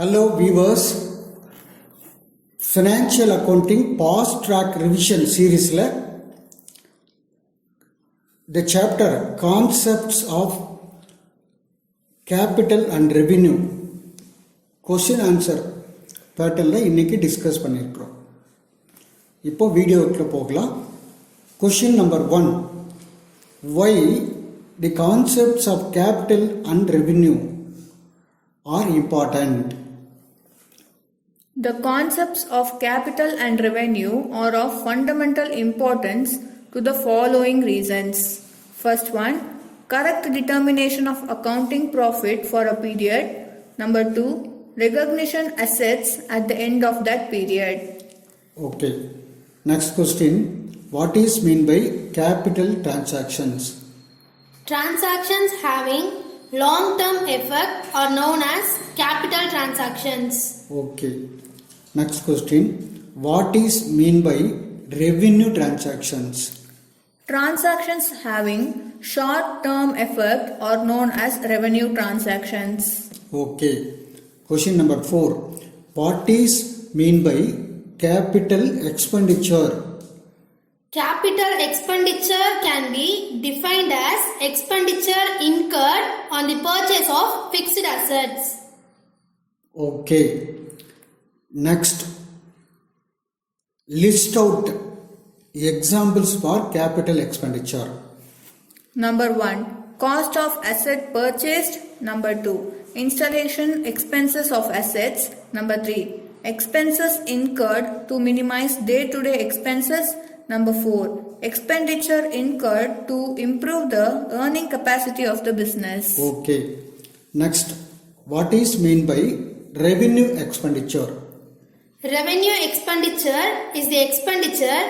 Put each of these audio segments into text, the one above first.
Hello viewers, Financial Accounting Past Track Revision series the chapter Concepts of Capital and Revenue question answer pattern இன்னைக்கு discuss பண்ணியிருக்கிறோம். இப்போ வீடியோக்குள்ள போகலாம். Question number 1. Why the concepts of capital and revenue are important? The concepts of capital and revenue are of fundamental importance to the following reasons. First one, correct determination of accounting profit for a period. Number 2, recognition assets at the end of that period. Okay. Next question. What is mean by capital transactions? Transactions having long-term effect are known as capital transactions. Okay. Next question. What is mean by revenue transactions? Transactions having short-term effect are known as revenue transactions. Okay. Question number 4. What is mean by capital expenditure? Capital expenditure can be defined as expenditure incurred on the purchase of fixed assets. Okay. Next, list out examples for capital expenditure. Number 1, cost of asset purchased. Number 2, installation expenses of assets. Number 3, expenses incurred to minimize day-to-day expenses. Number 4, expenditure incurred to improve the earning capacity of the business. Okay. Next, what is mean by revenue expenditure? Revenue expenditure is the expenditure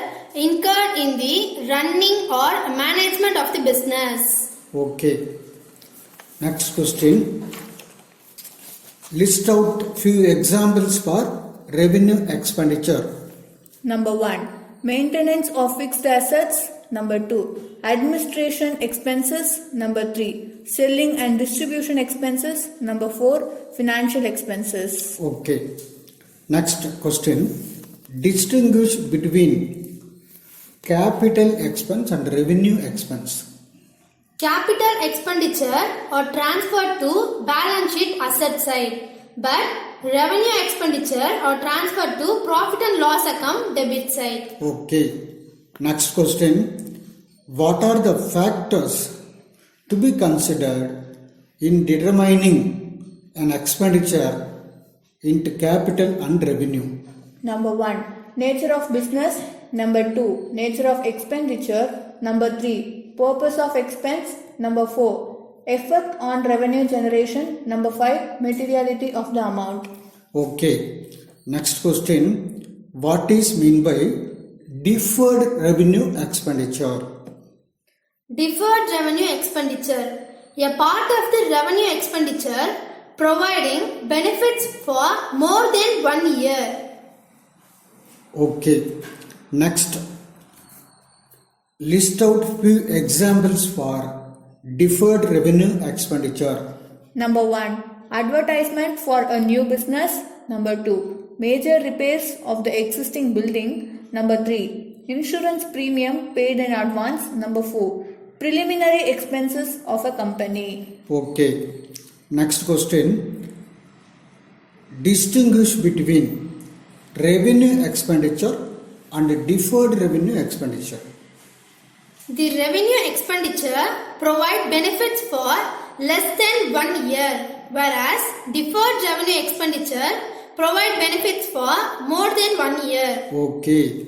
incurred in the running or management of the business. Okay. Next question. List out few examples for revenue expenditure. Number 1, maintenance of fixed assets. Number 2, administration expenses. Number 3, selling and distribution expenses. Number 4, financial expenses. Okay. Next question. Distinguish between capital expense and revenue expense. Capital expenditure are transferred to balance sheet asset side, but revenue expenditure are transferred to profit and loss account debit side. Okay. Next question. What are the factors to be considered in determining an expenditure into capital and revenue? Number 1, nature of business. Number 2, nature of expenditure. Number 3, purpose of expense. Number 4, effect on revenue generation. Number 5, materiality of the amount. Okay. Next question. What is mean by deferred revenue expenditure? Deferred revenue expenditure, a part of the revenue expenditure providing benefits for more than 1 year. Okay. Next, list out few examples for deferred revenue expenditure. Number 1, advertisement for a new business. Number 2, major repairs of the existing building. Number 3, insurance premium paid in advance. Number 4, preliminary expenses of a company. Okay. Next question. Distinguish between revenue expenditure and deferred revenue expenditure. The revenue expenditure provide benefits for less than 1 year, whereas deferred revenue expenditure provide benefits for more than 1 year. Okay.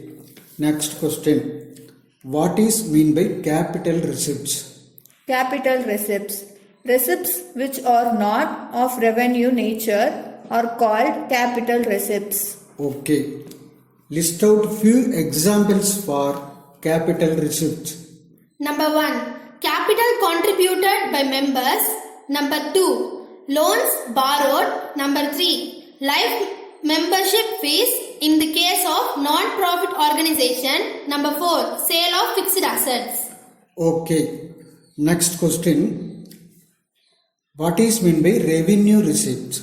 Next question. What is mean by capital receipts? Capital receipts. Receipts which are not of revenue nature are called capital receipts. Okay. List out few examples for capital receipts. Number 1, capital contributed by members. Number 2, loans borrowed. Number 3, life membership fees in the case of non-profit organization. Number 4, sale of fixed assets. Okay. Next question. What is mean by revenue receipts?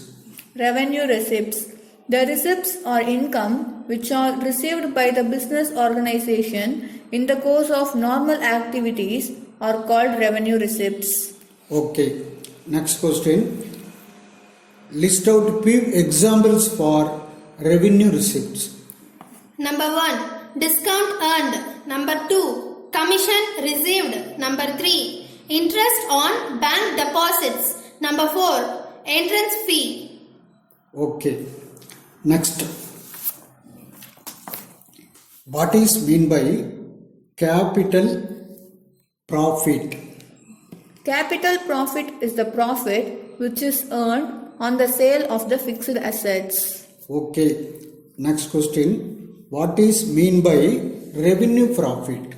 Revenue receipts. The receipts or income which are received by the business organization in the course of normal activities are called revenue receipts. Okay. Next question. List out few examples for revenue receipts. Number 1. Discount earned. Number 2. Commission received. Number 3. Interest on bank deposits. Number 4. Entrance fee. Okay. Next. What is mean by capital profit? Capital profit is the profit which is earned on the sale of the fixed assets. Okay. Next question. What is mean by revenue profit?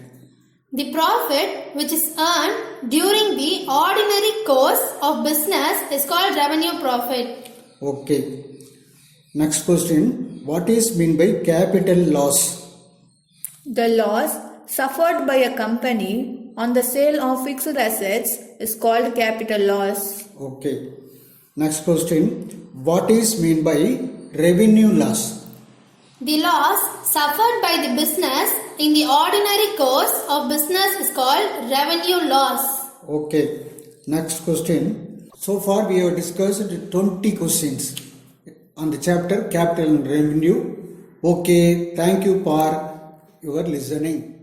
The profit which is earned during the ordinary course of business is called revenue profit. Okay. Next question. What is mean by capital loss? The loss suffered by a company on the sale of fixed assets is called capital loss. Okay. Next question. What is mean by revenue loss? The loss suffered by the business in the ordinary course of business is called revenue loss. Okay. Next question. So far we have discussed 20 questions on the chapter capital and revenue. Okay. Thank you for your listening.